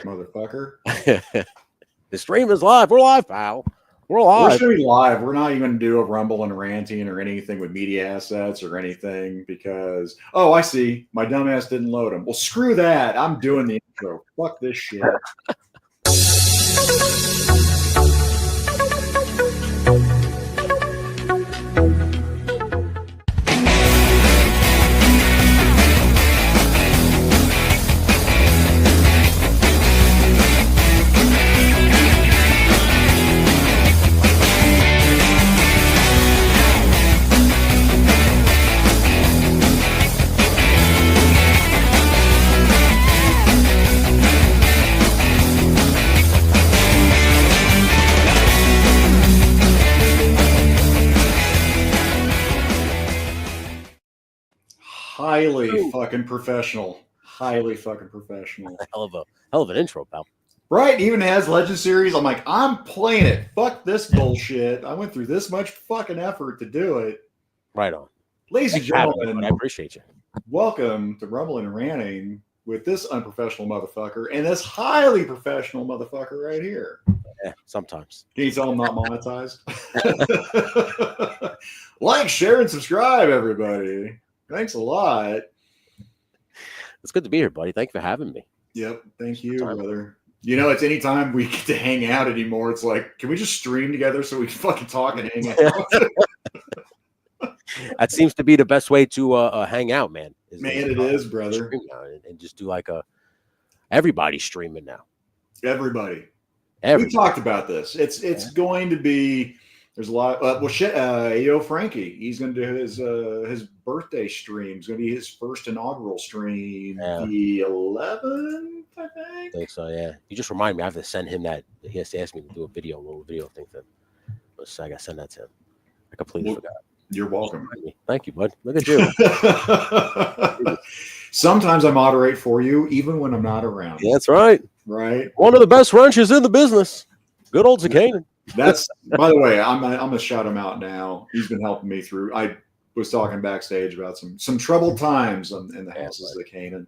motherfucker. The stream is live. We're live, pal. We're live. We're going to be live. We're not even going to do a Rumble and Ranting or anything with media assets or anything because, oh, I see. My dumbass didn't load them. Well, screw that. I'm doing the intro. Fuck this shit. Highly fucking professional. Highly fucking professional. Hell of an intro, pal. Right, even has Legend Series. I'm like, I'm playing it. Fuck this bullshit. I went through this much fucking effort to do it. Right on. Ladies and gentlemen, I appreciate you. Welcome to Rumbling and Ranting with this unprofessional motherfucker and this highly professional motherfucker right here. Yeah, sometimes. Can you tell I'm not monetized? Like, share, and subscribe, everybody. Thanks a lot. It's good to be here, buddy. Thank you for having me. Yep. Thank you, brother. You know, it's anytime we get to hang out anymore, it's like, can we just stream together so we can fucking talk and hang out? That seems to be the best way to hang out, man. It is, brother. And just do like everybody's streaming now. Everybody. We talked about this. It's going to be. There's a lot. Ayo Frankie. He's going to do his birthday stream. It's going to be his first inaugural stream, the 11th, I think. So. Yeah. You just remind me. I have to send him that. He has to ask me to do a little video thing for him. So I got to send that to him. I completely forgot. You're welcome. Thank you, bud. Look at you. Sometimes I moderate for you, even when I'm not around. That's right. Right. One of the best wrenches in the business. Good old Zakanan. That's, by the way, I'm gonna shout him out now. He's been helping me through. I was talking backstage about some troubled times in the houses of Canaan.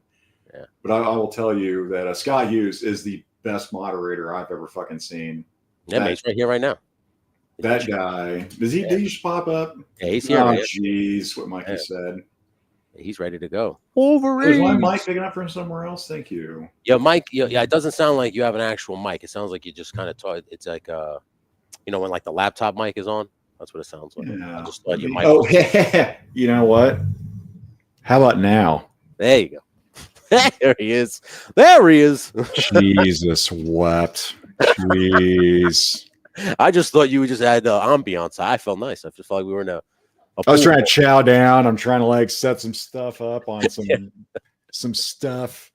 Yeah. But I will tell you that Scott Hughes is the best moderator I've ever fucking seen. Yeah, man, he's right here right now. That guy, does he just pop up? Yeah, he's here. Oh, jeez, what Mikey said. He's ready to go. Wolverine. Is my mic picking up from somewhere else? Thank you. Yeah, Mike. Yeah, it doesn't sound like you have an actual mic. It sounds like you just kind of talk. It's like you know, when like the laptop mic is on. That's what it sounds like. Yeah. I just thought you might. Oh, you know what? How about now? There you go. There he is. There he is. Jesus wept. Jeez. I just thought you just had ambiance. I felt nice. I just felt like we were in a I was trying to chow down. I'm trying to like set some stuff up on some stuff.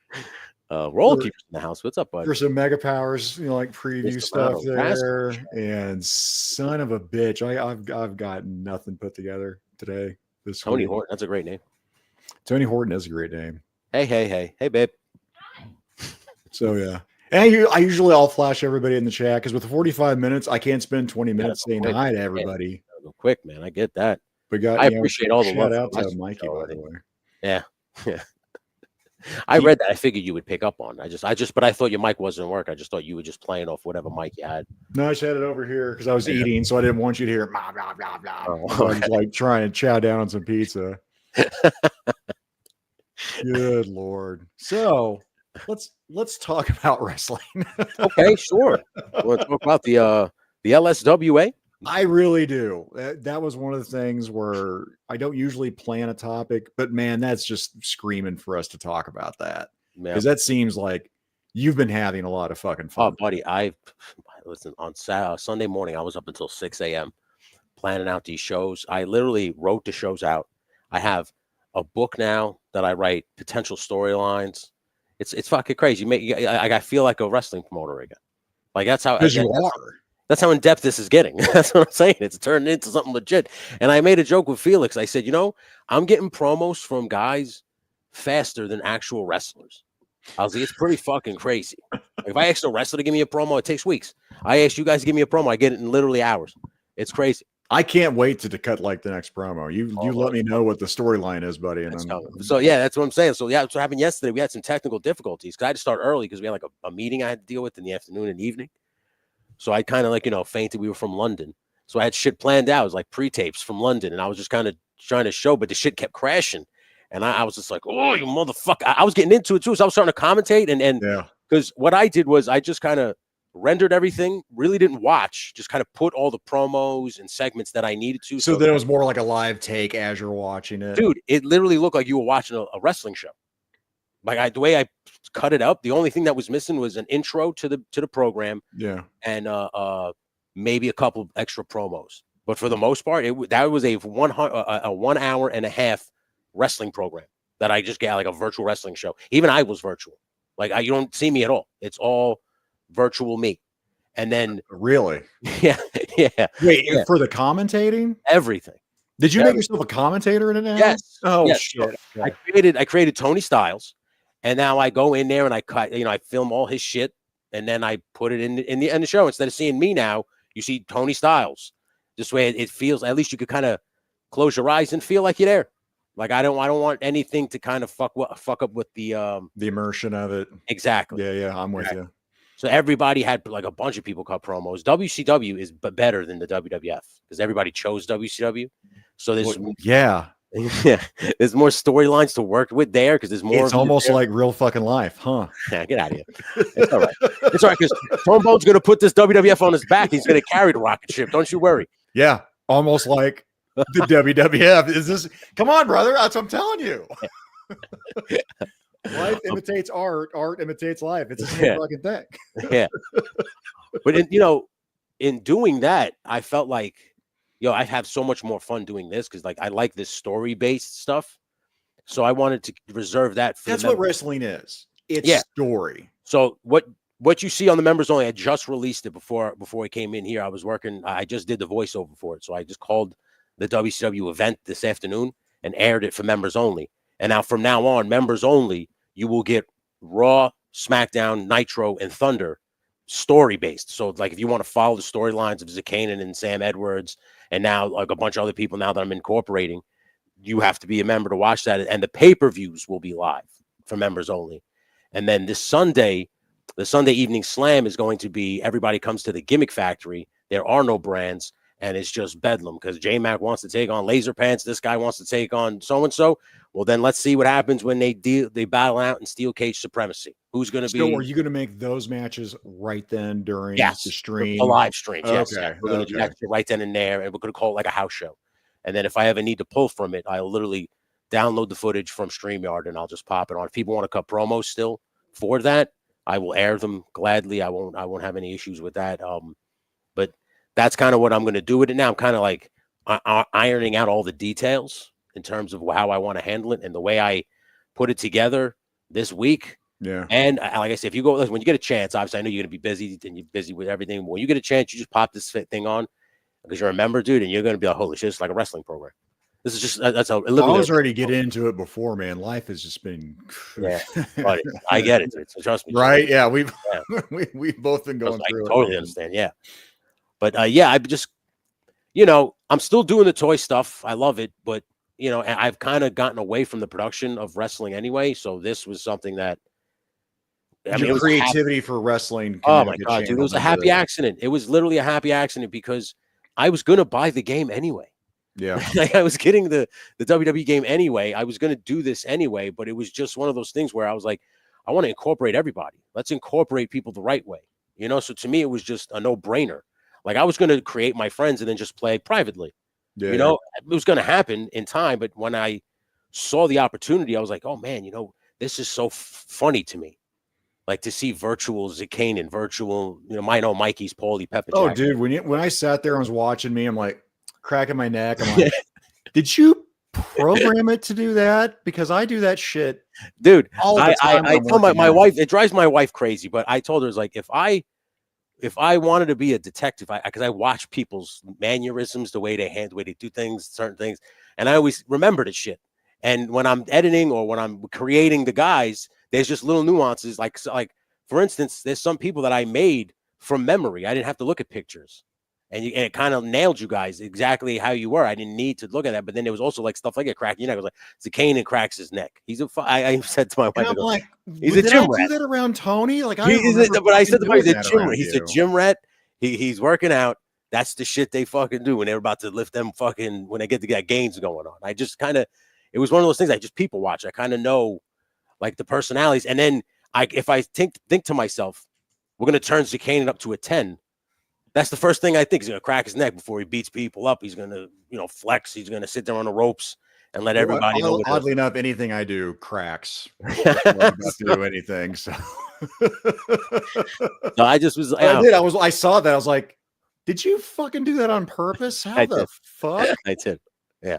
Roll keepers in the house. What's up, bud? There's some Mega Powers, you know, like preview stuff there. And son of a bitch, I've got nothing put together today. Tony Horton. That's a great name. Tony Horton is a great name. Hey, babe. So yeah. And I'll flash everybody in the chat because with 45 minutes, I can't spend 20 minutes saying hi to everybody. Go quick, man. I get that. I appreciate all the love. Shout out to Mikey, by the way. Yeah. I read that. I figured you would pick up on. But I thought your mic wasn't working. I just thought you were just playing off whatever mic you had. No, I just had it over here because I was eating, so I didn't want you to hear blah blah blah blah. I was like trying to chow down on some pizza. Good Lord. So let's talk about wrestling. Okay, sure. You want to talk about the LSWA? I really do. That was one of the things where I don't usually plan a topic, but man, that's just screaming for us to talk about that. Because that seems like you've been having a lot of fucking fun. Oh, buddy, listen, on Sunday morning, I was up until 6 a.m. planning out these shows. I literally wrote the shows out. I have a book now that I write potential storylines. It's fucking crazy. I feel like a wrestling promoter again. Like that's how you are. That's how in depth this is getting. That's what I'm saying. It's turned into something legit. And I made a joke with Felix. I said, you know, I'm getting promos from guys faster than actual wrestlers. I was like, it's pretty fucking crazy. If I ask a wrestler to give me a promo, it takes weeks. I ask you guys to give me a promo, I get it in literally hours. It's crazy. I can't wait to cut like the next promo. You let me know what the storyline is, buddy. And so yeah, that's what I'm saying. So yeah, that's what happened yesterday. We had some technical difficulties because I had to start early because we had like a meeting I had to deal with in the afternoon and evening. So I kind of like, fainted. We were from London. So I had shit planned out. It was like pre-tapes from London. And I was just kind of trying to show, but the shit kept crashing. And I was just like, oh, you motherfucker. I was getting into it too. So I was starting to commentate. And because what I did was I just kind of rendered everything, really didn't watch, just kind of put all the promos and segments that I needed to. So then it was more like a live take as you're watching it. Dude, it literally looked like you were watching a wrestling show. Like the way I cut it up, the only thing that was missing was an intro to the program. Yeah. And maybe a couple extra promos. But for the most part, that was a 1 hour and a half wrestling program that I just got, like a virtual wrestling show. Even I was virtual. Like you don't see me at all. It's all virtual me. And then really, yeah. Wait, for the commentating, everything. Did you make yourself a commentator in it now? Yes. Oh yes. shit! I created Tony Styles, and now I go in there and I cut. I film all his shit, and then I put it in the show. Instead of seeing me now, you see Tony Styles. This way, it feels. At least you could kind of close your eyes and feel like you're there. Like I don't want anything to kind of fuck up with the immersion of it. Exactly. Yeah, I'm with you. So everybody had like a bunch of people cut promos. WCW is better than the WWF because everybody chose WCW. So there's there's more storylines to work with there because there's more. It's almost like real fucking life, huh? Yeah, get out of here. It's all right. It's all right because Tone Bone's going to put this WWF on his back. He's going to carry the rocket ship. Don't you worry. Yeah, almost like the WWF. Is this? Come on, brother. That's what I'm telling you. Life imitates art. Art imitates life. It's the same fucking thing. Yeah. But in doing that, I felt like, I have so much more fun doing this because like I like this story-based stuff. So I wanted to reserve that for that's what wrestling is. It's story. So what you see on the members only, I just released it before I came in here. I was working, I just did the voiceover for it. So I just called the WCW event this afternoon and aired it for members only. And now from now on, members only, you will get Raw, SmackDown, Nitro, and Thunder story-based. So like if you want to follow the storylines of Zakanin and Sam Edwards, and now like a bunch of other people now that I'm incorporating, you have to be a member to watch that. And the pay-per-views will be live for members only. And then this Sunday, the Sunday Evening Slam is going to be everybody comes to the Gimmick Factory. There are no brands. And it's just bedlam because J-Mac wants to take on Laser Pants. This guy wants to take on so-and-so. Well, then let's see what happens when they battle out in Steel Cage Supremacy. Who's going to be? So are you going to make those matches right then during the stream? The live stream. Yes. Okay. We're going to do that right then and there. And we're going to call it like a house show. And then if I ever need to pull from it, I'll literally download the footage from StreamYard and I'll just pop it on. If people want to cut promos still for that, I will air them gladly. I won't have any issues with that. But that's kind of what I'm going to do with it now. I'm kind of like ironing out all the details in terms of how I want to handle it and the way I put it together this week. Yeah. And like I said, if you go, when you get a chance, obviously I know you're going to be busy and you're busy with everything. When you get a chance, you just pop this thing on because you're a member, dude, and you're going to be like, holy shit, it's like a wrestling program. This is just, that's how I was ready to get into it before, man. Life has just been. Yeah. Buddy, I get it, dude. So trust me. Right. Yeah. We've both been going through it. I totally understand. Yeah. But I just, I'm still doing the toy stuff. I love it, but I've kind of gotten away from the production of wrestling anyway. So this was something that, it was creativity for wrestling. Oh my God, dude, it was a happy accident. It was literally a happy accident because I was going to buy the game anyway. Yeah. Like I was getting the WWE game anyway. I was going to do this anyway, but it was just one of those things where I was like, I want to incorporate everybody. Let's incorporate people the right way. So to me, it was just a no-brainer. Like I was going to create my friends and then just play privately. Yeah. It was going to happen in time. But when I saw the opportunity, I was like, oh man, this is so funny to me. Like to see virtual Zakanin, virtual, Mikey's, Paulie, Pepper. Oh, dude, when I sat there and was watching me, I'm like cracking my neck. I'm like, did you program it to do that? Because I do that shit, dude. I told my wife, it drives my wife crazy, but I told her, it's like, if I wanted to be a detective, because I watch people's mannerisms, the way they do things, certain things, and I always remember the shit. And when I'm editing or when I'm creating the guys, there's just little nuances. Like for instance, there's some people that I made from memory. I didn't have to look at pictures. And it kind of nailed you guys exactly how you were. I didn't need to look at that, but then there was also like stuff like a crack. You know, it was like Zakanin cracks his neck. I said to my wife, I'm like, he's a gym rat. Do that around Tony? Like, but I said to him, he's a gym rat. He's working out. That's the shit they fucking do when they're about to lift them fucking when they get to get gains going on. I just kind of, it was one of those things I just people watch. I kind of know like the personalities, and then if I think to myself, we're gonna turn Zakanin up to a 10. That's the first thing I think. He's going to crack his neck before he beats people up. He's going to, flex. He's going to sit there on the ropes and let everybody know. Oddly enough, anything I do cracks. I'm about to do anything. So no, I just was. I saw that. I was like, did you fucking do that on purpose? How the fuck? I did. Yeah.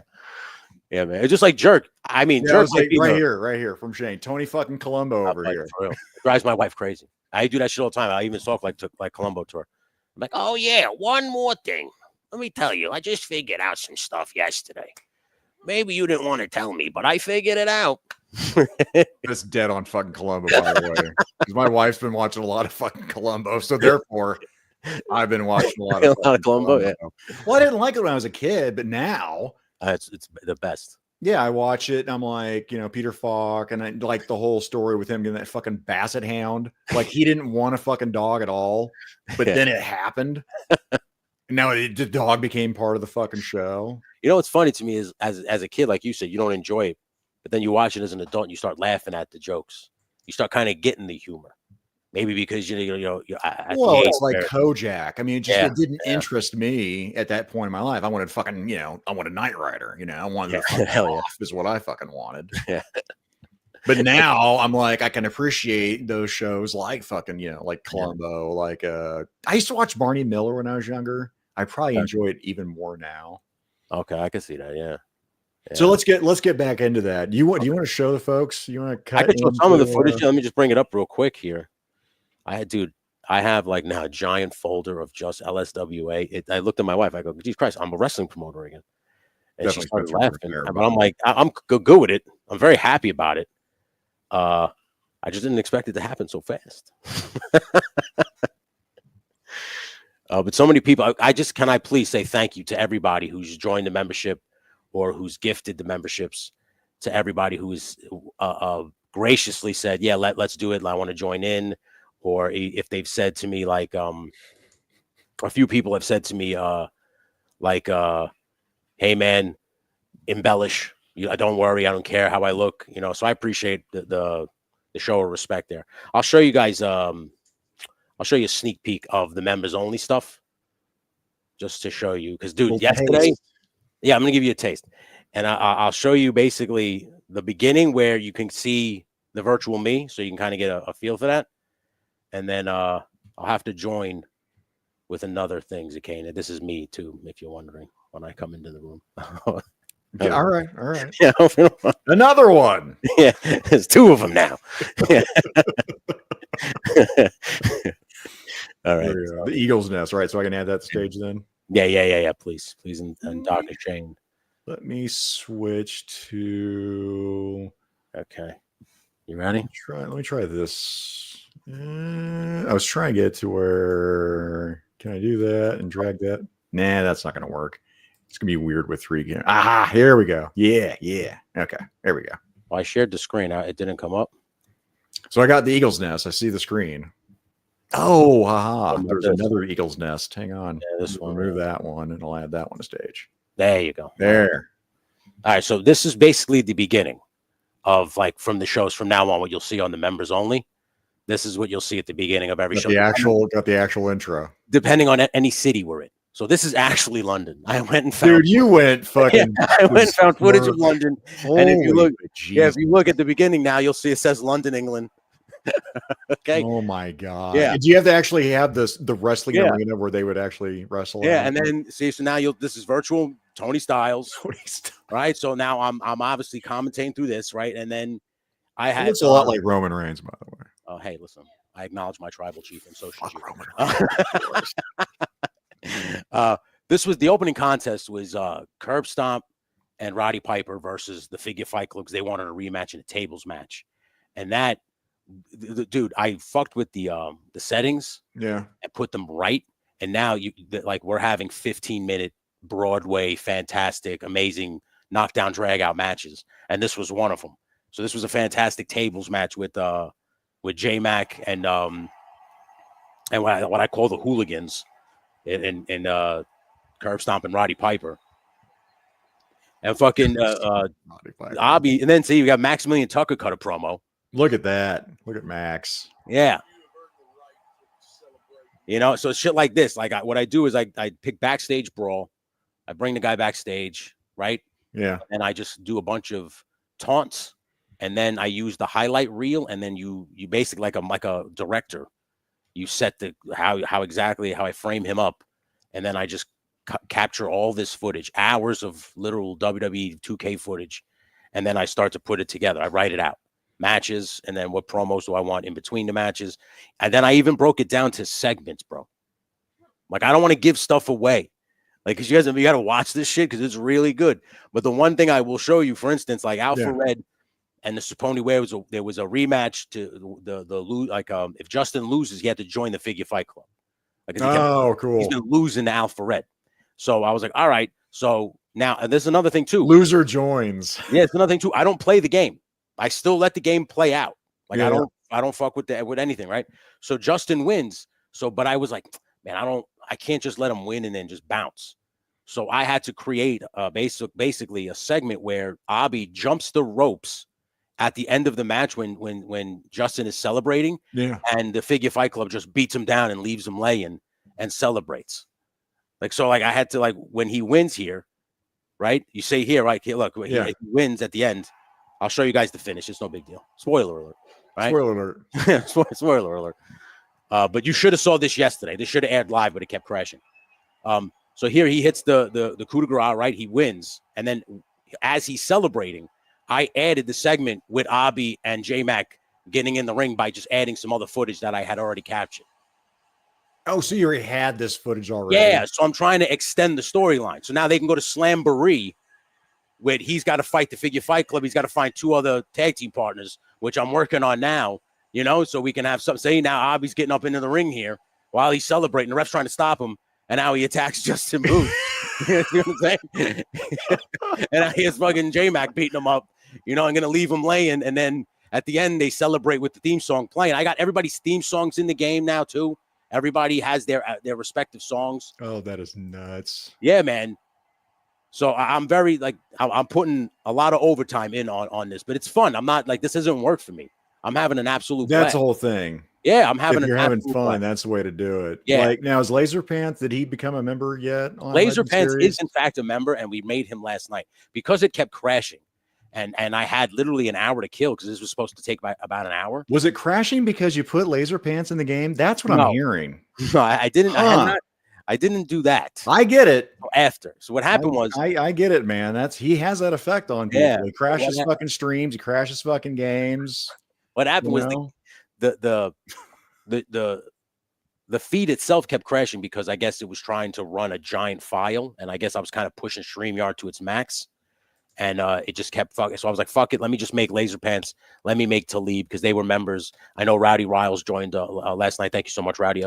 Yeah, man. It's just like Jerk. I mean, Jerk. Like right here from Shane. Tony fucking Colombo over here. For real. It drives my wife crazy. I do that shit all the time. I even talk like Colombo to her. I'm like, oh, yeah, one more thing. Let me tell you, I just figured out some stuff yesterday. Maybe you didn't want to tell me, but I figured it out. It's dead on fucking Columbo, by the way. Because my wife's been watching a lot of fucking Columbo, so therefore I've been watching a lot of Columbo. Yeah. Well, I didn't like it when I was a kid, but now it's the best. Yeah, I watch it and I'm like, Peter Falk, and I like the whole story with him getting that fucking basset hound. Like he didn't want a fucking dog at all, but then it happened. And now the dog became part of the fucking show. What's funny to me is as a kid, like you said, you don't enjoy it, but then you watch it as an adult and you start laughing at the jokes. You start kind of getting the humor. Maybe because it's like Kojak. I mean, it didn't interest me at that point in my life. I wanted fucking, I wanted Knight Rider. I wanted off is what I fucking wanted. Yeah. But now I'm like, I can appreciate those shows like fucking, like Columbo. Like I used to watch Barney Miller when I was younger. I probably enjoy it even more now. Okay, I can see that. Yeah. So let's get back into that. Do you want to show the folks? You want to cut? I could show some of the footage. Let me just bring it up real quick here. I have like now a giant folder of just LSWA. I looked at my wife. I go, Jesus Christ, I'm a wrestling promoter again. And she started laughing. But I'm like, I'm good with it. I'm very happy about it. I just didn't expect it to happen so fast. But so many people, can I please say thank you to everybody who's joined the membership or who's gifted the memberships, to everybody who's graciously said, yeah, let's do it. I want to join in. Or if they've said to me, like, a few people have said to me, hey, man, embellish. Don't worry. I don't care how I look. So I appreciate the show of respect there. I'll show you guys. I'll show you a sneak peek of the members only stuff just to show you. Because, dude, yesterday. Yeah, I'm going to give you a taste. And I'll show you basically the beginning where you can see the virtual me. So you can kind of get a feel for that. And then I'll have to join with another thing, Zakanin. This is me too, if you're wondering, when I come into the room. Okay, all right. Yeah, another one. Yeah, there's two of them now. Yeah. All right. The Eagle's Nest, right? So I can add that stage then. Yeah. Please, and Dr. Shane. Let me switch to. Okay, you ready? Let me try this. I was trying to get to where can I do that and drag that? Nah, that's not going to work. It's going to be weird with 3 again. Aha, here we go. Yeah. Okay, there we go. Well, I shared the screen. It didn't come up. So I got the Eagle's Nest. I see the screen. Oh, haha. There's another Eagle's Nest. Hang on. Yeah, this one. Remove that one, and I'll add that one to stage. There you go. There. All right, so this is basically the beginning of, like, from the shows from now on, what you'll see on the members only. This is what you'll see at the beginning of every show. Got the actual intro. Depending on any city we're in. So this is actually London. I went and found. Dude, you went fucking. Yeah, I went and found footage of London. Holy and if you look at the beginning now, you'll see it says London, England. Okay. Oh my god. Yeah. Do you have to actually have the wrestling arena where they would actually wrestle? Yeah, and then see, so now this is virtual Tony Styles. Right. So now I'm obviously commentating through this, right? And then I had it's a lot like Roman Reigns, by the way. Oh, hey, listen, I acknowledge my tribal chief, and so should you. This was the opening contest was Curb Stomp and Roddy Piper versus the Figure Fight Club because they wanted a rematch in a tables match, and that dude, I fucked with the settings, and put them right, And now like we're having 15-minute Broadway, fantastic, amazing knockdown drag out matches. And this was one of them. So this was a fantastic tables match with J-Mac and what I call the hooligans and Curb Stomp and Roddy Piper. And fucking Abby, and then see you got Maximilian Tucker cut a promo. Look at that. Look at Max. Yeah. You know, so shit like this. Like what I do is I pick backstage brawl. I bring the guy backstage, right? Yeah. And I just do a bunch of taunts, and then I use the highlight reel, and then you basically like a director, you set the how exactly how I frame him up, and then I just capture all this footage, hours of literal WWE 2K footage, and then I start to put it together. I write it out, matches, and then what promos do I want in between the matches, and then I even broke it down to segments, bro. Like I don't want to give stuff away. Like, because you got to watch this shit because it's really good. But the one thing I will show you, for instance, like Alpha Red and the Saponi Way there was a rematch to if Justin loses, he had to join the Figure Fight Club. Like, cool. He's been losing to Alpha Red. So I was like, all right. So now, and there's another thing too. Loser joins. Yeah, it's another thing too. I don't play the game. I still let the game play out. Like I don't fuck with anything, right? So Justin wins. So, but I was like, man, I can't just let him win and then just bounce. So I had to create basically a segment where Abi jumps the ropes at the end of the match when Justin is celebrating. Yeah. And the Figure Fight Club just beats him down and leaves him laying and celebrates. Like, so like I had to, like, when he wins here, right? You say here, right? Here, look, he wins at the end. I'll show you guys the finish. It's no big deal. Spoiler alert. Right? Spoiler alert. Spoiler alert. But you should have saw this yesterday. This should have aired live, but it kept crashing. So here he hits the coup de grace, right? He wins. And then as he's celebrating, I added the segment with Abi and J-Mac getting in the ring by just adding some other footage that I had already captured. Oh, so you already had this footage already? Yeah, so I'm trying to extend the storyline. So now they can go to Slamboree, where he's got to fight the Figure Fight Club. He's got to find 2 other tag team partners, which I'm working on now, you know, so we can have something. Say now Abi's getting up into the ring here while he's celebrating. The ref's trying to stop him, and now he attacks Justin Booth. You know what I'm saying? And now here's fucking J-Mac beating him up. You know, I'm going to leave him laying, and then at the end, they celebrate with the theme song playing. I got everybody's theme songs in the game now, too. Everybody has their respective songs. Oh, that is nuts. Yeah, man. So I'm very, like, I'm putting a lot of overtime in on this, but it's fun. I'm not, like, this doesn't work for me. I'm having an absolute That's blast. the whole thing. Yeah, I'm having if you're having fun, blast. That's the way to do it. Yeah. Like, now, is Laser Pants, did he become a member yet? Laser Pants is, in fact, a member, and we made him last night because it kept crashing. And I had literally an hour to kill because this was supposed to take about an hour. Was it crashing because you put Laser Pants in the game? That's what I'm hearing. No, I didn't. Huh. I didn't do that. I get it. After. So what happened was I get it, man. He has that effect on people. Yeah. He crashes fucking streams. He crashes fucking games. What happened was the feed itself kept crashing because I guess it was trying to run a giant file, and I guess I was kind of pushing StreamYard to its max. And it just kept fucking. So I was like, fuck it. Let me just make Laser Pants. Let me make Talib because they were members. I know Rowdy Riles joined last night. Thank you so much, Rowdy.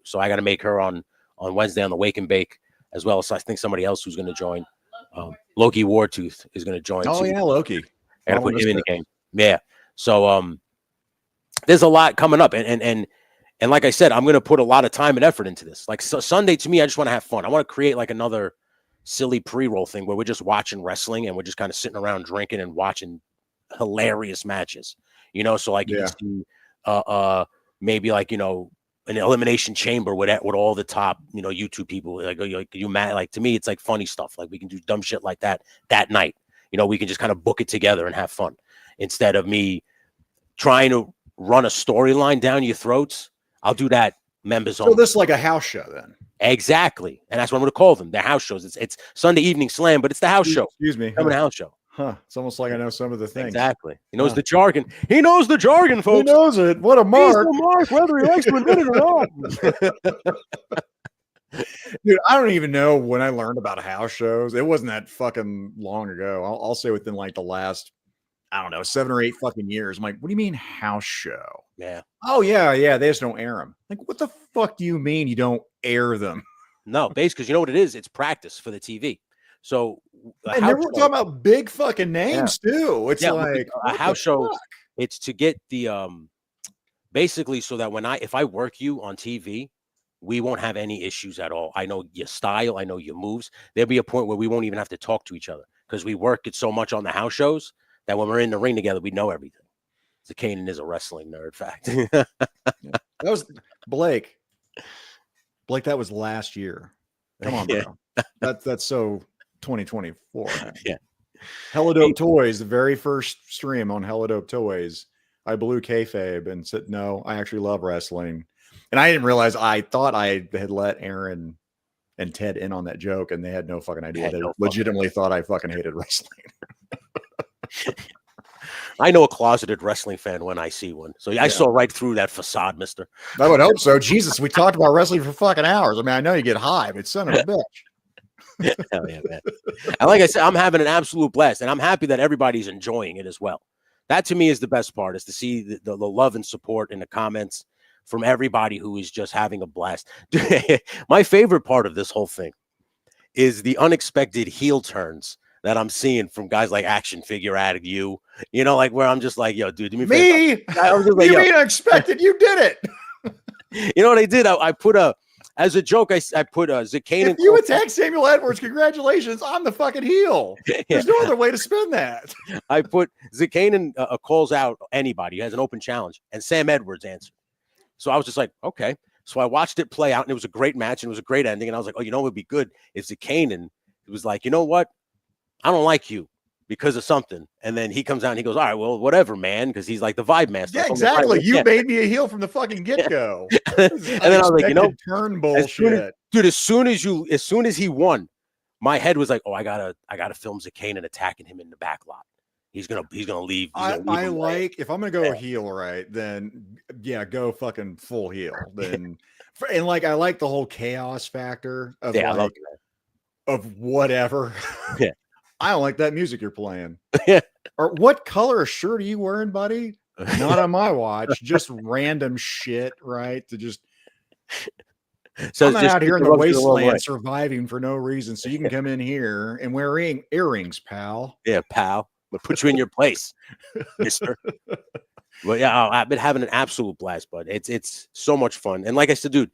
So I got to make her on Wednesday on the Wake and Bake as well. So I think somebody else who's going to join. Loki Wartooth is going to join. Oh, yeah, Loki. I got to put him in the game. Yeah. So there's a lot coming up. And like I said, I'm going to put a lot of time and effort into this. Like Sunday, to me, I just want to have fun. I want to create like another silly pre-roll thing where we're just watching wrestling and we're just kind of sitting around drinking and watching hilarious matches, you know. So like you can see maybe like, you know, an elimination chamber with all the top, you know, YouTube people. Like to me, it's like funny stuff. Like we can do dumb shit like that night. You know, we can just kind of book it together and have fun instead of me trying to run a storyline down your throats. I'll do that members only. So this is like a house show then. Exactly. And that's what I'm going to call them. The house shows. It's Sunday Evening Slam, but it's the house show. Excuse me. I'm a house show. Huh. It's almost like I know some of the things. Exactly. He knows the jargon. He knows the jargon, folks. He knows it. What a mark. He's the mark, whether he likes to admit it or not. Dude, I don't even know when I learned about house shows. It wasn't that fucking long ago. I'll say within like the last, I don't know, 7 or 8 fucking years. I'm like, what do you mean house show? Yeah. Oh yeah. They just don't air them. Like, what the fuck do you mean you don't air them? No, basically, because you know what it is? It's practice for the TV. So and we're talking about big fucking names too. It's like a house show. It's to get the basically so that if I work you on TV, we won't have any issues at all. I know your style, I know your moves. There'll be a point where we won't even have to talk to each other because we work it so much on the house shows that when we're in the ring together, we know everything. So Kanan is a wrestling nerd, fact. That was Blake. That was last year. Come on, bro. That's so 2024. Yeah. Hella Dope Toys, the very first stream on Hella Dope Toys, I blew kayfabe and said, no, I actually love wrestling. And I didn't realize, I thought I had let Aaron and Ted in on that joke, and they had no fucking idea. They legitimately thought I fucking hated wrestling. I know a closeted wrestling fan when I see one. So I saw right through that facade, mister. I would hope so. Jesus, we talked about wrestling for fucking hours. I mean, I know you get high, but son of a bitch. Hell yeah, man. And like I said, I'm having an absolute blast, and I'm happy that everybody's enjoying it as well. That to me is the best part, is to see the love and support in the comments from everybody who is just having a blast. My favorite part of this whole thing is the unexpected heel turns that I'm seeing from guys like Action Figure Addict, you know, like where I'm just like, yo, dude, do me a favor. I was just like, you mean unexpected? You did it. You know what I did? I put as a joke, I put Zakanin. If you attack Samuel Edwards, congratulations, I'm the fucking heel. There's no other way to spin that. I put Zakanin calls out anybody who has an open challenge, and Sam Edwards answered. So I was just like, okay. So I watched it play out, and it was a great match, and it was a great ending. And I was like, oh, you know what would be good if Zakanin was like, you know what? I don't like you because of something. And then he comes out and he goes, all right, well, whatever, man, because he's like the vibe master. Yeah, exactly. You made me a heel from the fucking get-go. And then I was like, you know, turn bullshit. As soon as he won, my head was like, oh, I gotta film Zakanin attacking him in the back lot. He's gonna leave. I like, if I'm gonna go heel, right, then go fucking full heel. Then and like I like the whole chaos factor of I love that. Of whatever. Yeah. I don't like that music you're playing. Yeah. Or what color shirt are you wearing, buddy? Not on my watch. Just random shit, right? To just so I'm out here in the wasteland surviving for no reason. So you can come in here and wear earrings, pal. Yeah, pal. But put you in your place, mister. But yeah, I've been having an absolute blast, bud. It's so much fun. And like I said, dude,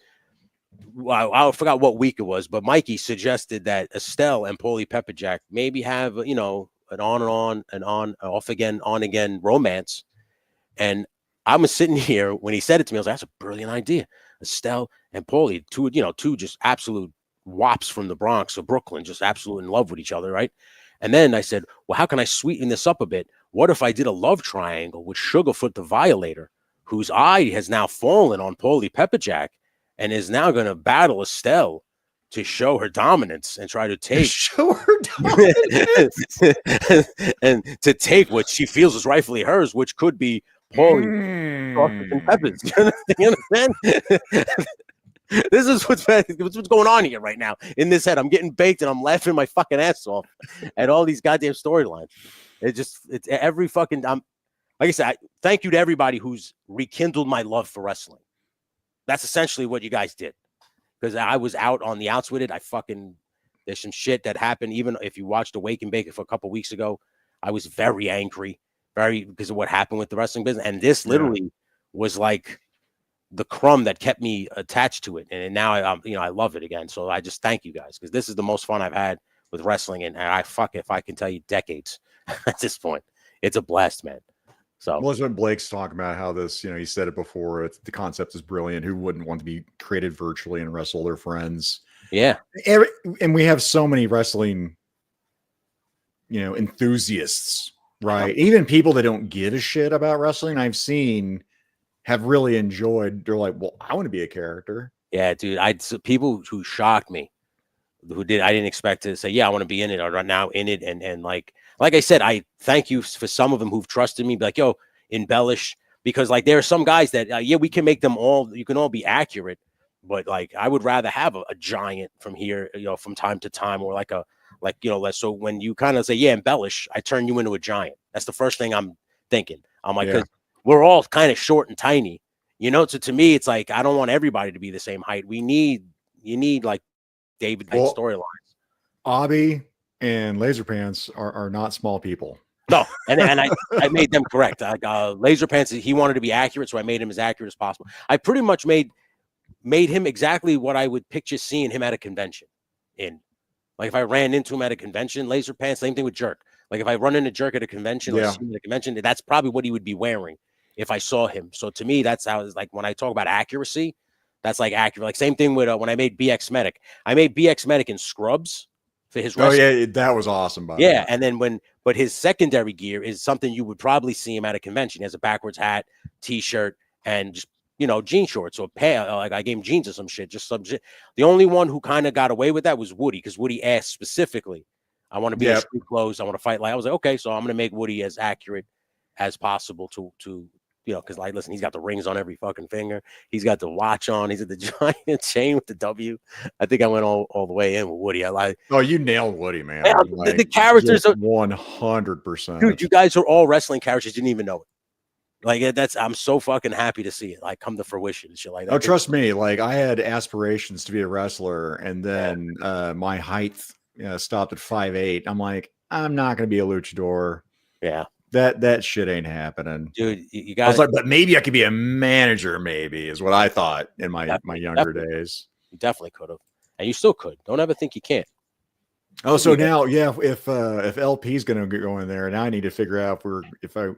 I forgot what week it was, but Mikey suggested that Estelle and Paulie Pepperjack maybe have, you know, an on and on, off again, on again romance. And I was sitting here when he said it to me. I was like, that's a brilliant idea. Estelle and Paulie, two just absolute wops from the Bronx or Brooklyn, just absolutely in love with each other, right? And then I said, well, how can I sweeten this up a bit? What if I did a love triangle with Sugarfoot the Violator, whose eye has now fallen on Paulie Pepperjack and is now going to battle Estelle to show her dominance and try to take show her dominance and to take what she feels is rightfully hers, which could be Paulie and Peppers. You understand? This is what's going on here right now in this head. I'm getting baked and I'm laughing my fucking ass off at all these goddamn storylines. It's every fucking. Like I said, thank you to everybody who's rekindled my love for wrestling. That's essentially what you guys did, because I was out on the outs with it. There's some shit that happened. Even if you watched Awake and Bake It for a couple weeks ago, I was very angry, because of what happened with the wrestling business. And this literally was like the crumb that kept me attached to it. And now I love it again. So I just thank you guys, because this is the most fun I've had with wrestling. And if I can tell you, decades at this point. It's a blast, man. So well, that's what Blake's talking about, how this, he said it before. The concept is brilliant. Who wouldn't want to be created virtually and wrestle their friends? Yeah. And we have so many wrestling, enthusiasts, right? Even people that don't give a shit about wrestling, I've seen have really enjoyed. They're like, well, I want to be a character. Yeah, dude. People who shocked me, I didn't expect to say, yeah, I want to be in it, or now in it. And like I said, I thank you for some of them who've trusted me, like, yo, embellish, because like there are some guys that, we can make them all, you can all be accurate, but like, I would rather have a giant from here, from time to time, or so when you kind of say, yeah, embellish, I turn you into a giant. That's the first thing I'm thinking. I'm like, because we're all kind of short and tiny, you know. So to me, it's like I don't want everybody to be the same height. You need like David Knight storylines. Abby and Laserpants are not small people. No, and I made them correct. Laserpants, he wanted to be accurate, so I made him as accurate as possible. I pretty much made him exactly what I would picture seeing him at a convention. Like if I ran into him at a convention, Laserpants, same thing with Jerk. Like if I run into Jerk at a convention or see him at a convention, that's probably what he would be wearing if I saw him. So to me, that's how it's like when I talk about accuracy, that's like accurate. Like same thing with when I made BX Medic. I made BX Medic in scrubs for his wrestling. Oh yeah, that was awesome. By the way. And then but his secondary gear is something you would probably see him at a convention. He has a backwards hat, t-shirt, and just jean shorts or pants. Like I gave him jeans or some shit, just some shit. The only one who kind of got away with that was Woody, because Woody asked specifically, I want to be in street clothes. I want to fight. Like I was like, okay, so I'm gonna make Woody as accurate as possible to because like listen, he's got the rings on every fucking finger. He's got the watch on. He's at the giant chain with the W. I think I went all the way in with Woody. I like. Oh, you nailed Woody, man. Like, the characters are 100%. Dude, you guys are all wrestling characters. Didn't even know it. Like I'm so fucking happy to see it like come to fruition and shit like that. Oh, trust me. Like I had aspirations to be a wrestler, and then my height stopped at 5'8". I'm like, I'm not going to be a luchador. Yeah. That shit ain't happening, dude. You guys, I was like, but maybe I could be a manager. Maybe is what I thought in my younger days. You definitely could have, and you still could. Don't ever think you can't. Oh, so now, if LP is going to go in there, now I need to figure out if I we're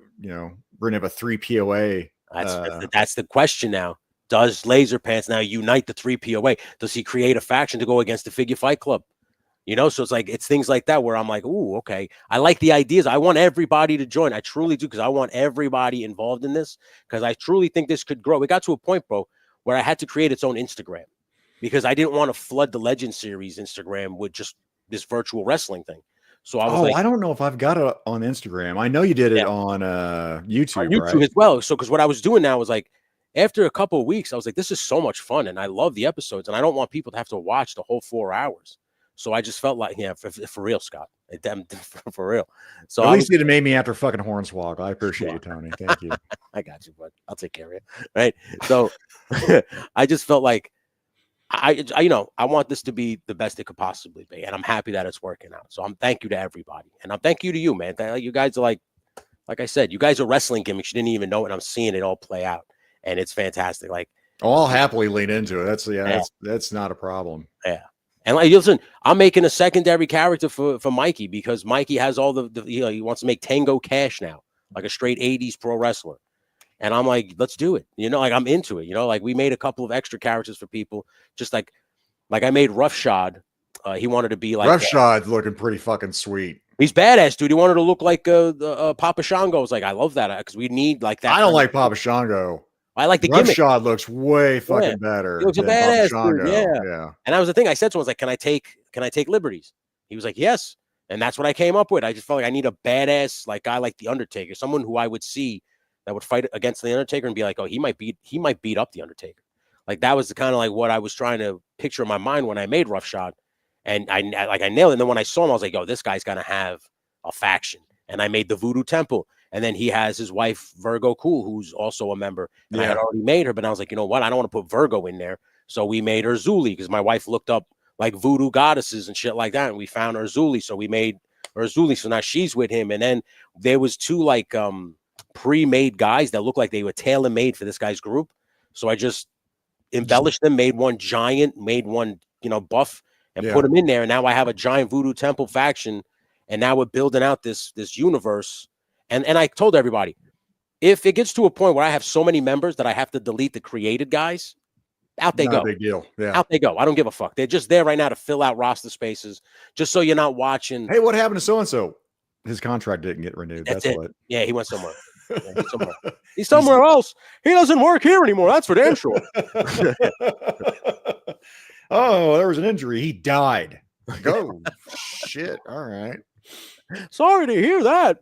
going to have a 3 POA. That's the question now. Does Laserpants now unite the 3 POA? Does he create a faction to go against the Figure Fight Club? So it's things like that where I'm like, ooh, okay. I like the ideas. I want everybody to join. I truly do, because I want everybody involved in this, because I truly think this could grow. It got to a point, bro, where I had to create its own Instagram, because I didn't want to flood the Legend Series Instagram with just this virtual wrestling thing. So I was I don't know if I've got it on Instagram. I know you did it on YouTube, right? As well. So because what I was doing now was like, after a couple of weeks, I was like, this is so much fun, and I love the episodes, and I don't want people to have to watch the whole 4 hours. So I just felt like, for real, Scott, for real. So at least it made me after fucking Hornswoggle. I appreciate you, Tony. Thank you. I got you, bud. I'll take care of you. Right. So I just felt like I want this to be the best it could possibly be, and I'm happy that it's working out. So I'm thank you to everybody, and I'm thank you to you, man. You guys are like I said, you guys are wrestling gimmicks. You didn't even know it. And I'm seeing it all play out, and it's fantastic. Like, I'll happily lean into it. That's not a problem. Yeah. And like, listen, I'm making a secondary character for Mikey, because Mikey has all the he wants to make Tango Cash now, like a straight 80s pro wrestler. And I'm like, let's do it. Like I'm into it. Like we made a couple of extra characters for people, just like I made Roughshod. He wanted to be like Roughshod's looking pretty fucking sweet. He's badass, dude. He wanted to look like Papa Shango. I was like, I love that, because we need like that. I don't like Papa Shango. I like the gimmick. Roughshod looks way fucking better. He looks a badass, dude. Yeah. And that was the thing. I said to him, I was like, can I take liberties? He was like, yes. And that's what I came up with. I just felt like I need a badass guy like the Undertaker, someone who I would see that would fight against the Undertaker and be like, oh, he might beat up the Undertaker. Like that was the kind of like what I was trying to picture in my mind when I made Roughshod. And I nailed it. And then when I saw him, I was like, yo, this guy's gonna have a faction. And I made the Voodoo Temple. And then he has his wife, Virgo Cool, who's also a member. And I had already made her, but I was like, you know what? I don't want to put Virgo in there. So we made Urzuli, because my wife looked up like voodoo goddesses and shit like that. And we found Urzuli. So we made Urzuli. So now she's with him. And then there was 2 pre-made guys that looked like they were tailor-made for this guy's group. So I just embellished them, made one giant, made one, buff, and put them in there. And now I have a giant Voodoo Temple faction. And now we're building out this universe. And I told everybody, if it gets to a point where I have so many members that I have to delete the created guys, out they go. Not a big deal. Yeah. Out they go. I don't give a fuck. They're just there right now to fill out roster spaces, just so you're not watching. Hey, what happened to so-and-so? His contract didn't get renewed. That's what. Yeah, he went somewhere. He's somewhere else. He doesn't work here anymore. That's for damn sure. Oh, there was an injury. He died. Oh, shit. All right. Sorry to hear that.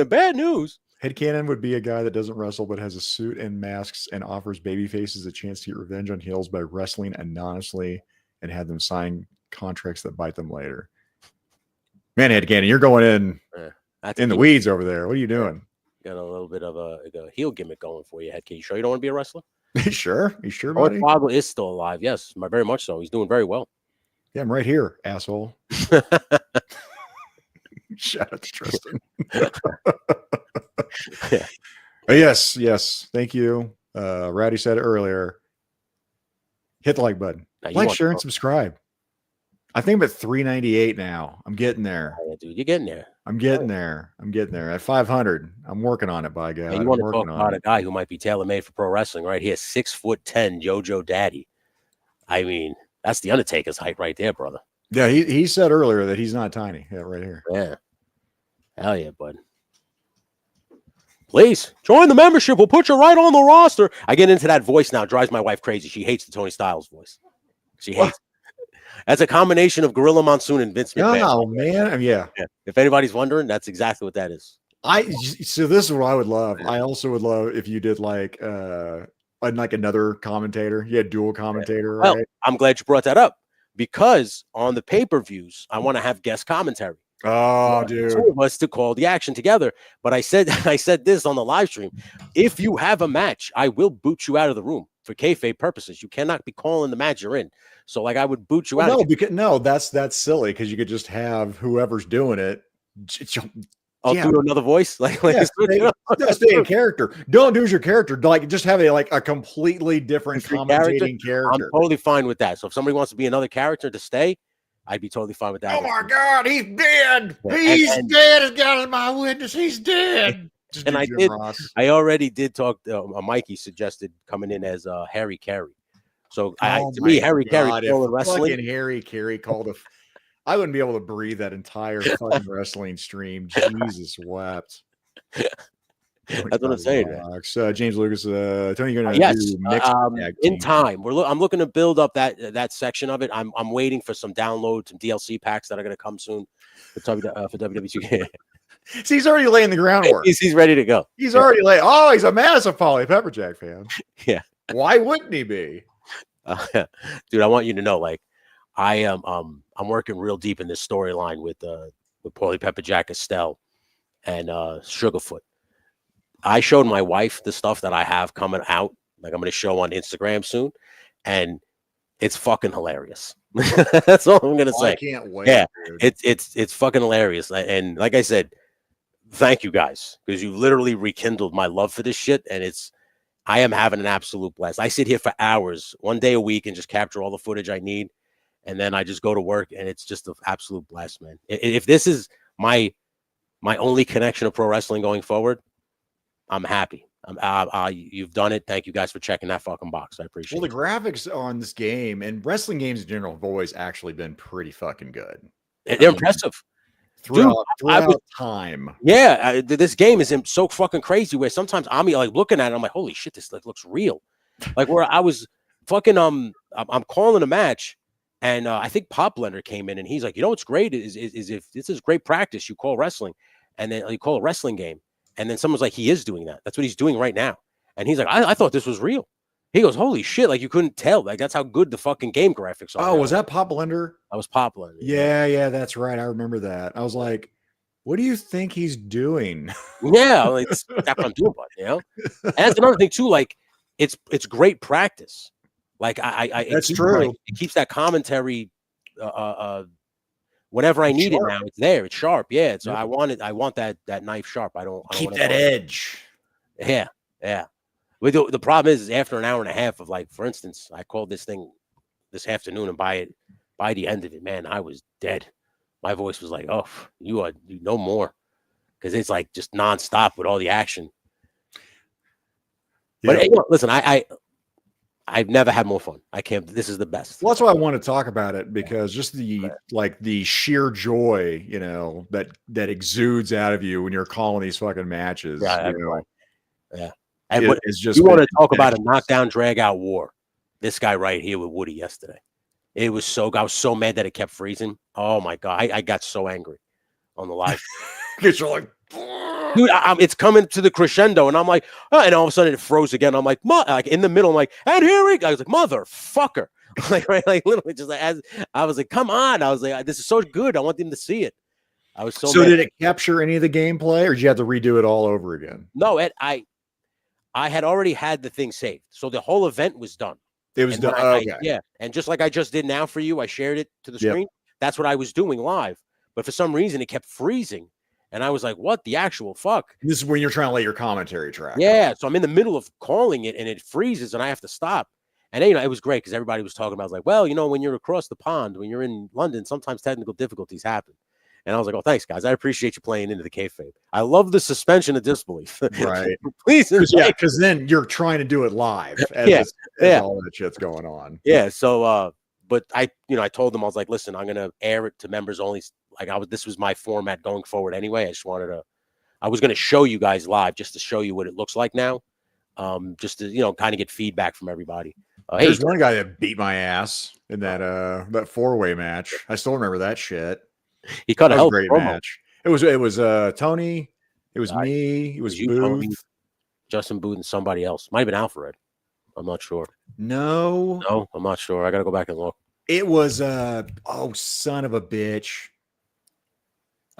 Bad news. Headcanon would be a guy that doesn't wrestle but has a suit and masks and offers baby faces a chance to get revenge on heels by wrestling anonymously and have them sign contracts that bite them later. Man, Headcanon, you're going in. In the weeds over there. What are you doing? Got a little bit of a heel gimmick going for you, Head. Can you sure you don't want to be a wrestler? You sure, buddy? Probably is still alive. Yes, very much so. He's doing very well. Yeah, I'm right here, asshole. Shout out to Tristan. Yeah. Yes. Thank you. Rowdy said it earlier. Hit the like button. Like, share, and subscribe. I think I'm at 398 now. I'm getting there. Yeah, dude, you're getting there. I'm getting there. At 500. I'm working on it, by God. Yeah, you want to talk about a guy who might be tailor-made for pro wrestling right here. 6'10" JoJo Daddy. I mean, that's the Undertaker's height right there, brother. Yeah, he said earlier that he's not tiny. Yeah, right here. Yeah. Hell yeah, bud. Please join the membership. We'll put you right on the roster. I get into that voice now. It drives my wife crazy. She hates the Tony Styles voice. She hates it. That's a combination of Gorilla Monsoon and Vince McMahon. Oh, man. Yeah. If anybody's wondering, that's exactly what that is. So this is what I would love. I also would love if you did like another commentator. You had dual commentator, right? Well, I'm glad you brought that up because on the pay-per-views, I want to have guest commentary. Oh, dude. Two of us to call the action together. But I said this on the live stream. If you have a match, I will boot you out of the room for kayfabe purposes. You cannot be calling the match you're in. So like I would boot you out. No, that's silly because you could just have whoever's doing it. I'll do another voice. Stay in character. Don't do your character. Like just have a completely different commentating character. I'm totally fine with that. So if somebody wants to be another character to stay, I'd be totally fine with that. Oh my God, he's dead. He's dead. As God is my witness. He's dead. And I already did talk. Mikey suggested coming in as Harry Carey. So to me, Harry Carey calling wrestling. Fucking Harry Carey called I wouldn't be able to breathe that entire fucking wrestling stream. Jesus wept. That's what I'm saying. James Lucas, Tony, you're gonna do mixed in time. I'm looking to build up that section of it. I'm waiting for some downloads, some DLC packs that are going to come soon for WWE. See, he's already laying the groundwork. He's ready to go. He's already laying. Oh, he's a massive Polly Pepperjack fan. Yeah. Why wouldn't he be? Dude, I want you to know, like, I am I'm working real deep in this storyline with Paulie Pepperjack, Estelle, and Sugarfoot. I showed my wife the stuff that I have coming out, like I'm going to show on Instagram soon, and it's fucking hilarious. That's all I'm going to say. I can't wait. Yeah, dude. it's fucking hilarious. And like I said, thank you guys because you literally rekindled my love for this shit, and I am having an absolute blast. I sit here for hours, one day a week, and just capture all the footage I need. And then I just go to work, and it's just an absolute blast, man. If this is my only connection to pro wrestling going forward, I'm happy. You've done it. Thank you guys for checking that fucking box. I appreciate it. Well, the graphics on this game and wrestling games in general have always actually been pretty fucking good. They're impressive. Throughout time. Yeah, this game is so fucking crazy where sometimes I'm like looking at it, I'm like, holy shit, this looks real. Like where I was fucking I'm calling a match. And I think Pop Blender came in and he's like, what's great is if this is great practice, you call wrestling and then you call a wrestling game. And then someone's like, he is doing that. That's what he's doing right now. And he's like, I thought this was real. He goes, holy shit. Like you couldn't tell. Like that's how good the fucking game graphics are. Oh, was that Pop Blender? That was Pop Blender. Yeah, that's right. I remember that. I was like, what do you think he's doing? Yeah, like, that's what I'm doing, bud, And that's another thing too. Like it's great practice. Like that's true. It keeps that commentary. Whenever I need it now, it's there. It's sharp. Yeah. So I want that knife sharp. I don't keep that edge. Yeah. But the problem is after an hour and a half of like, for instance, I called this thing this afternoon, and by the end of it, man, I was dead. My voice was like, oh, you no more, because it's like just nonstop with all the action. Yeah. But listen, I've never had more fun. I can't. This is the best. Well, that's why I want to talk about it, because just the sheer joy, that exudes out of you when you're calling these fucking matches. Yeah. And it's just, you want to talk about a knockdown, drag out war? This guy right here with Woody yesterday. I was so mad that it kept freezing. Oh my God. I got so angry on the live. Because you're like, dude, it's coming to the crescendo, and I'm like, and all of a sudden it froze again. I'm like, in the middle, I'm like, and here we go. I was like, motherfucker, like literally just like as I was like, come on. I was like, this is so good. I want them to see it. I was so. So mad. did it capture any of the gameplay, or did you have to redo it all over again? No, I had already had the thing saved, so the whole event was done. It was done. Okay. Yeah, and just like I just did now for you, I shared it to the Yep. screen. That's what I was doing live, but for some reason it kept freezing, and I was like, "What the actual fuck?" This is when you're trying to let your commentary track. Yeah, so I'm in the middle of calling it, and it freezes, and I have to stop. And then, it was great because everybody was talking about. I was like, "Well, when you're across the pond, when you're in London, sometimes technical difficulties happen." And I was like, "Oh, thanks, guys. I appreciate you playing into the kayfabe. I love the suspension of disbelief." Right. Please, because then you're trying to do it live as all that shit's going on. Yeah. So, but I told them, I was like, "Listen, I'm gonna air it to members only. Like this was my format going forward anyway. I was gonna show you guys live just to show you what it looks like now, just to kind of get feedback from everybody." There's one guy that beat my ass in that 4-way match. I still remember that shit. He cut a great match. It was Tony. It was me. It was you, Booth. Tony, Justin Booth, and somebody else. Might have been Alfred. I'm not sure. No, I'm not sure. I got to go back and look. It was son of a bitch.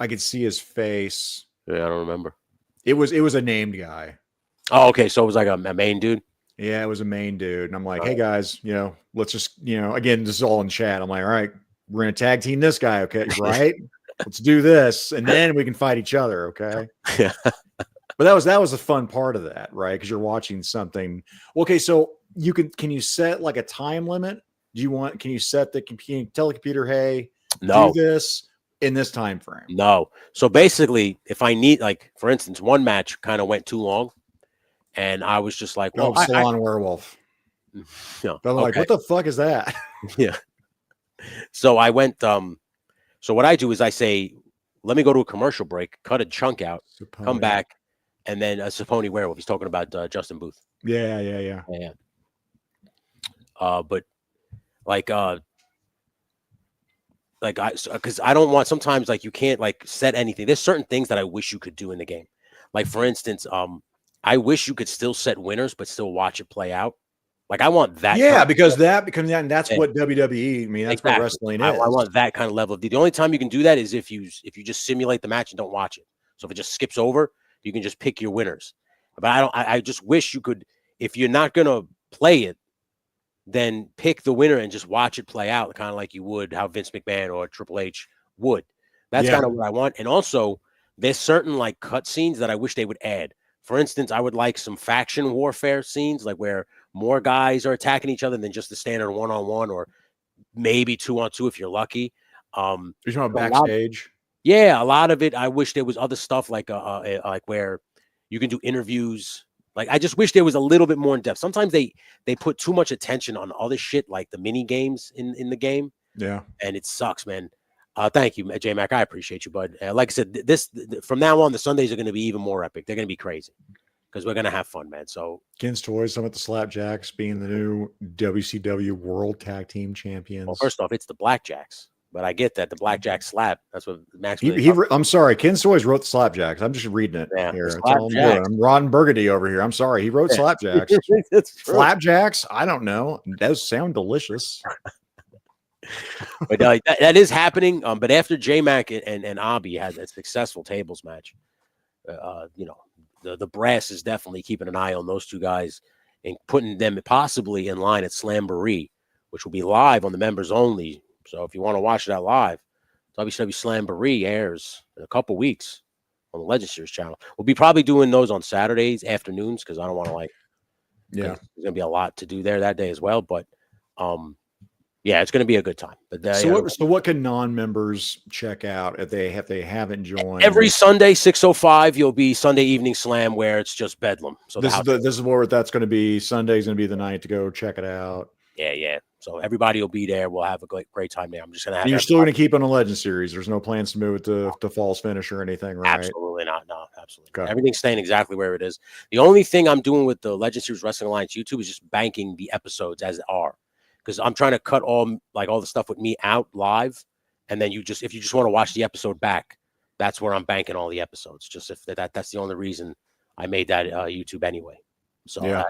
I could see his face. Yeah, I don't remember. It was a named guy. Oh, okay. So it was like a main dude. Yeah, it was a main dude. And I'm like, hey guys, let's just, again, this is all in chat. I'm like, all right, we're gonna tag team this guy, okay, right? Let's do this, and then we can fight each other, okay? Yeah. But that was a fun part of that, right? Because you're watching something. Okay, so can you set like a time limit? Can you set tell the computer, hey, no, do this in this time frame? No. So basically, if I need, like, for instance, one match kind of went too long, and I was just like, well, Salon Werewolf. No, they're like, what the fuck is that? Yeah. So I went. So what I do is I say, let me go to a commercial break, cut a chunk out, come back, and then Saponi Werewolf. He's talking about Justin Booth. Yeah. But because I don't want, sometimes like you can't like set anything. There's certain things that I wish you could do in the game. Like for instance, I wish you could still set winners, but still watch it play out. Like I want that. Yeah, because that becomes that, and that's what WWE. I mean, that's what wrestling is. I want that kind of level. The only time you can do that is if you just simulate the match and don't watch it. So if it just skips over, you can just pick your winners. But I just wish you could. If you're not gonna play it, then pick the winner and just watch it play out, kind of like you would how Vince McMahon or Triple H would. That's kind of what I want. And also, there's certain like cut scenes that I wish they would add. For instance, I would like some faction warfare scenes, like where more guys are attacking each other than just the standard 1-on-1 or maybe 2-on-2 if you're lucky. You're talking about backstage? A lot of it. I wish there was other stuff like where you can do interviews. Like I just wish there was a little bit more in depth. Sometimes they put too much attention on other shit like the mini games in the game. Yeah, and it sucks, man. Thank you, J Mac. I appreciate you, bud. Like I said, this from now on, the Sundays are going to be even more epic. They're going to be crazy because we're going to have fun, man. So Ken's Toys, some of the Slapjacks being the new WCW World Tag Team Champions. Well, first off, it's the Blackjacks, but I get that the Blackjack slap. That's what Max. I'm sorry, Ken's Toys wrote the Slapjacks. I'm just reading it here. That's all I'm doing. I'm Ron Burgundy over here. I'm sorry, he wrote Slapjacks. Flapjacks? I don't know. It does sound delicious. But that is happening. But after J-Mac and Abby had a successful tables match, the brass is definitely keeping an eye on those two guys and putting them possibly in line at Slamboree, which will be live on the members only. So if you want to watch that live, WCW Slamboree airs in a couple weeks on the Legend Series channel. We'll be probably doing those on Saturdays afternoons because I don't want to there's going to be a lot to do there that day as well. But yeah, it's going to be a good time. But so what can non-members check out if they haven't joined? Every Sunday, 6:05, you'll be Sunday Evening Slam where it's just bedlam. So this is where that's going to be. Sunday's going to be the night to go check it out. Yeah. So everybody will be there. We'll have a great time there. I'm just going to have. You're still going to keep on a Legend Series. There's no plans to move it to Falls Finish or anything, right? Absolutely not. No, absolutely. Okay. Everything's staying exactly where it is. The only thing I'm doing with the Legend Series Wrestling Alliance YouTube is just banking the episodes as they are. Because I'm trying to cut all the stuff with me out live, and then if you just want to watch the episode back, that's where I'm banking all the episodes. Just if that's the only reason I made that YouTube anyway. So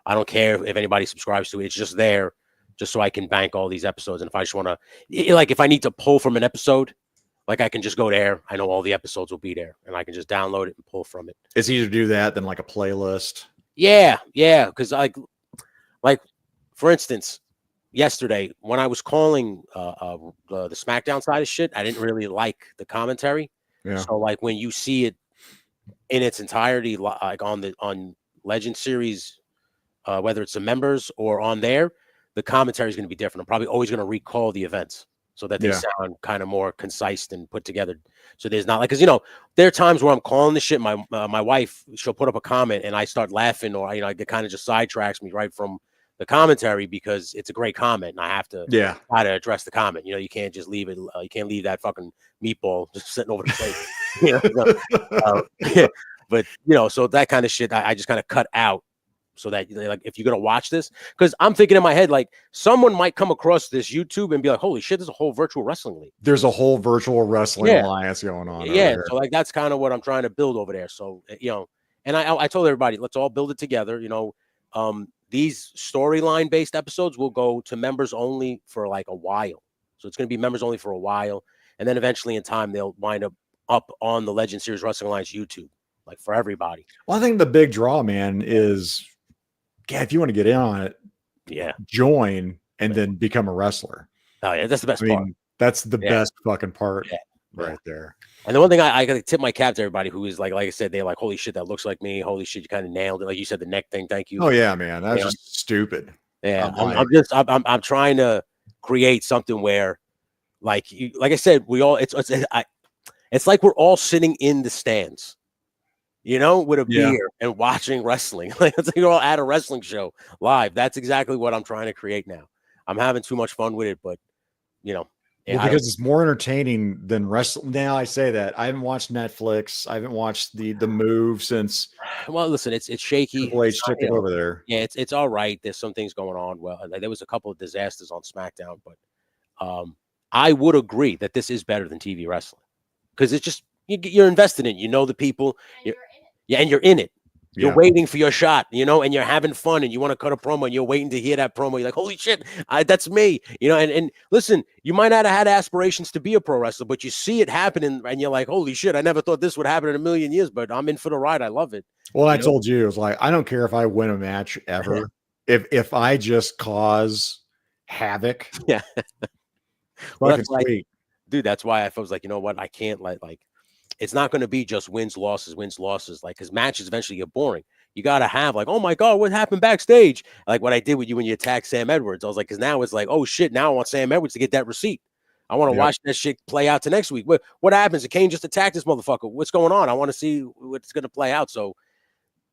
I don't care if anybody subscribes to it. It's just there, just so I can bank all these episodes. And if I just want to, if I need to pull from an episode, Like I can just go there. I know all the episodes will be there, and I can just download it and pull from it. It's easier to do that than like a playlist. Yeah, because like for instance, yesterday when I was calling the SmackDown side of shit, I didn't really like the commentary. Yeah. So like when you see it in its entirety, like on Legend Series, whether it's the members or on there, the commentary is going to be different. I'm probably always going to recall the events so that they sound kind of more concise and put together. So there's not like, because there are times where I'm calling the shit. My wife, she'll put up a comment and I start laughing, or it kind of just sidetracks me right from the commentary because it's a great comment and I have to try to address the comment. You can't just leave it. You can't leave that fucking meatball just sitting over the plate. But so that kind of shit I just kind of cut out. So that like if you're gonna watch this, because I'm thinking in my head like someone might come across this YouTube and be like, "Holy shit, there's a whole virtual wrestling league." There's a whole virtual wrestling alliance going on. Yeah, so like that's kind of what I'm trying to build over there. So and I told everybody, let's all build it together. These storyline based episodes will go to members only for like a while. So it's gonna be members only for a while, and then eventually in time they'll wind up on the Legend Series Wrestling Alliance YouTube, like for everybody. Well, I think the big draw, man, is. Yeah, if you want to get in on it, join and then become a wrestler. Oh yeah, that's the best part. That's the best fucking part right there. And the one thing I gotta tip my cap to everybody who is like I said, they're like, holy shit, that looks like me. Holy shit, you kind of nailed it. Like you said, the neck thing. Thank you. Oh yeah, man, that's just stupid. Yeah, I'm trying to create something where, like I said, we all it's like we're all sitting in the stands. With a beer and watching wrestling. Like it's like you're all at a wrestling show live. That's exactly what I'm trying to create now. I'm having too much fun with it, but because it's more entertaining than wrestling. Now I say that I haven't watched Netflix. I haven't watched the move since. Well, listen, it's shaky. Triple H took it over there. Yeah, it's all right. There's some things going on. Well, there was a couple of disasters on SmackDown, but I would agree that this is better than TV wrestling because it's just you're invested in. The people. And you're in it. You're waiting for your shot, and you're having fun and you want to cut a promo and you're waiting to hear that promo. You're like, holy shit, that's me, and listen, you might not have had aspirations to be a pro wrestler, but you see it happening and you're like, holy shit, I never thought this would happen in a million years, but I'm in for the ride. I love it. Well, I told you, it was like, I don't care if I win a match ever. if I just cause havoc. Yeah. Well, that's sweet. Dude, that's why I was like, you know what? I can't like it's not going to be just wins, losses, like, because matches eventually get boring. You got to have like, oh my God, what happened backstage? Like what I did with you when you attacked Sam Edwards. I was like, because now it's like, oh shit, now I want Sam Edwards to get that receipt. I want to watch that shit play out to next week. What happens? Kane just attacked this motherfucker. What's going on? I want to see what's going to play out. So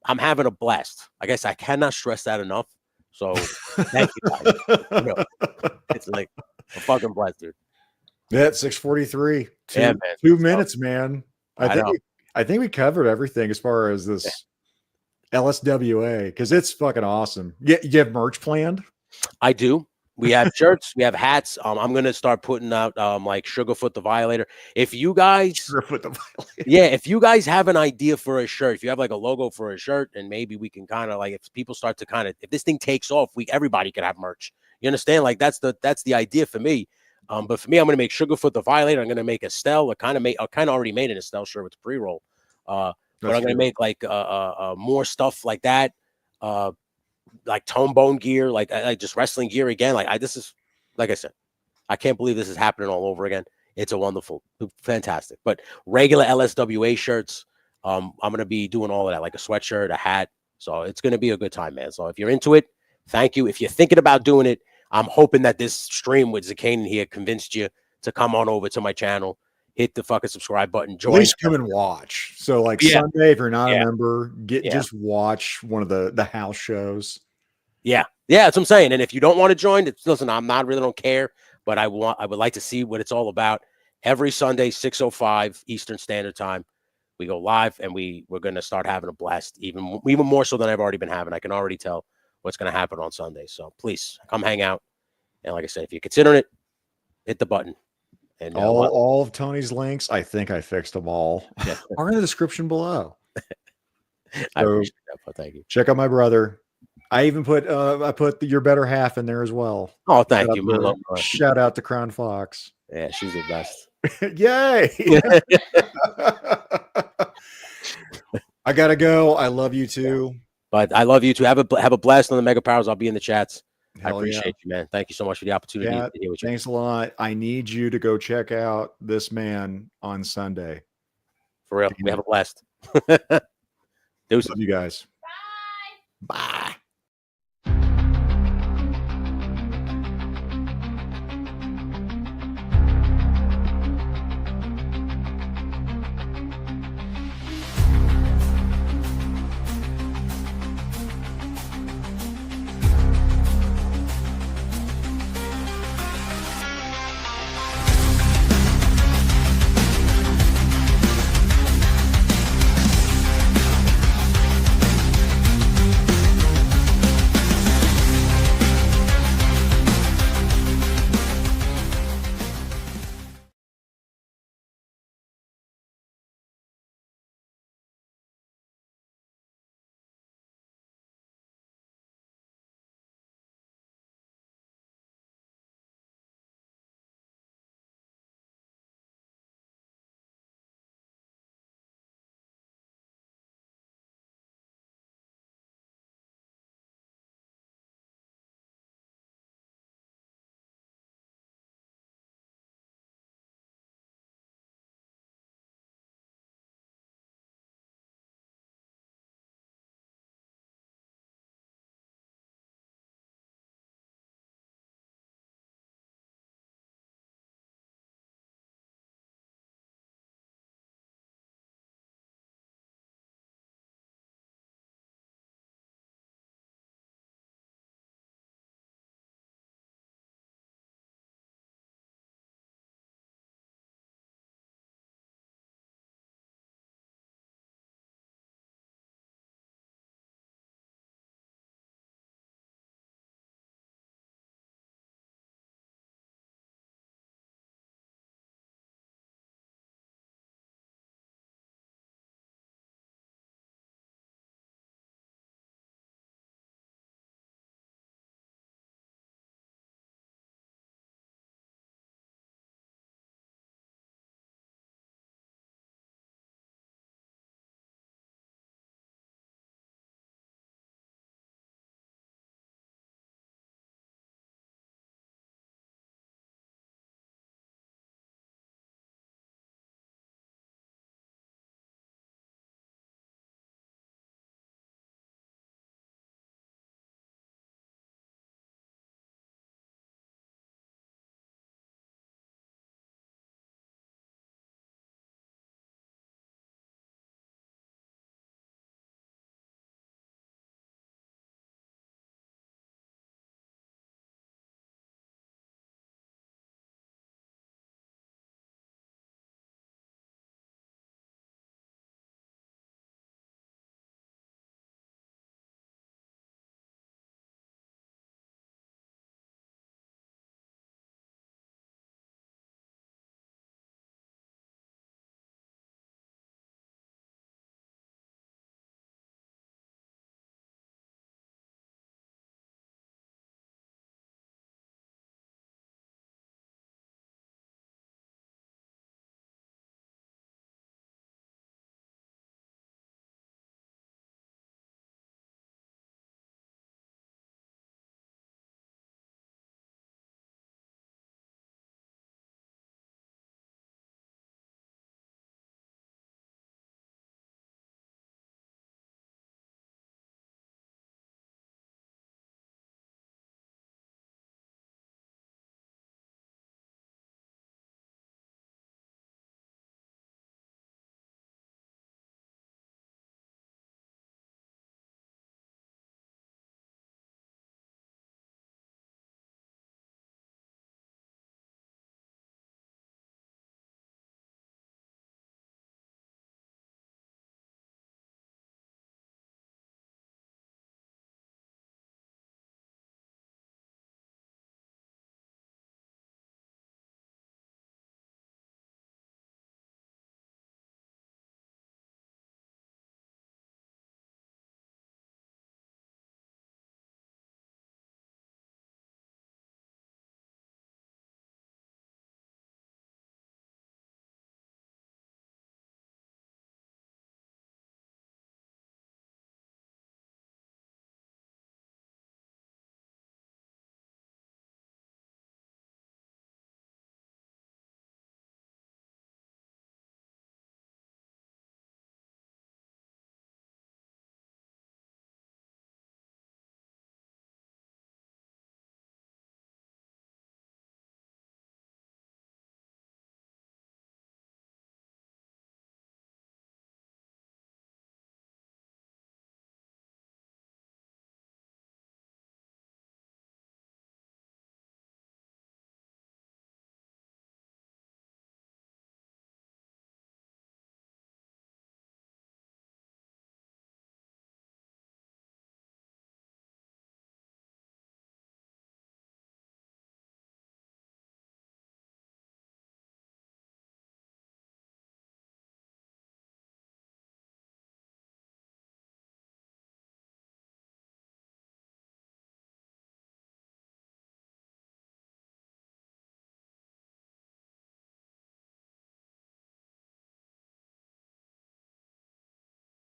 I'm having a blast. I guess I cannot stress that enough. So thank you guys. It's like a fucking blast, dude. Yeah, 6:43. 2 minutes, man. I think we covered everything as far as this LSWA because it's fucking awesome. You have merch planned? I do. We have shirts, we have hats. I'm gonna start putting out like Sugarfoot the Violator. If you guys if you guys have an idea for a shirt, if you have like a logo for a shirt, and maybe we can kind of like if people start to if this thing takes off, everybody can have merch. You understand? Like that's the idea for me. But for me, I'm going to make Sugarfoot the Violator. I'm going to make Estelle. I kind of already made an Estelle shirt with pre-roll. But I'm going to make like more stuff like that, like tone bone gear, like just wrestling gear again. This is, like I said, I can't believe this is happening all over again. It's a wonderful, fantastic. But regular LSWA shirts, I'm going to be doing all of that, like a sweatshirt, a hat. So it's going to be a good time, man. So if you're into it, thank you. If you're thinking about doing it, I'm hoping that this stream with Zakanin here convinced you to come on over to my channel, hit the fucking subscribe button, join. At least come and watch. So like Sunday, if you're not a member, just watch one of the house shows. Yeah, that's what I'm saying. And if you don't want to join, listen, don't care, but I would like to see what it's all about. Every Sunday, 6:05 Eastern Standard Time, we go live, and we're gonna start having a blast, even more so than I've already been having. I can already tell what's going to happen on Sunday. So please come hang out. And like I said, if you're considering it, hit the button. And all of Tony's links, I think I fixed them all, are in the description below. I appreciate that, but thank you. Check out my brother. I even put your better half in there as well. Oh, thank you. Shout out to Crown Fox. Yeah, she's the best. Yay! I gotta go. I love you too. But I love you too. Have a blast on the Mega Powers. I'll be in the chats. Hell I appreciate you, man. Thank you so much for the opportunity yeah. to be here with you. Thanks a lot. I need you to go check out this man on Sunday. For real. We have a blast. Love you guys. Bye. Bye.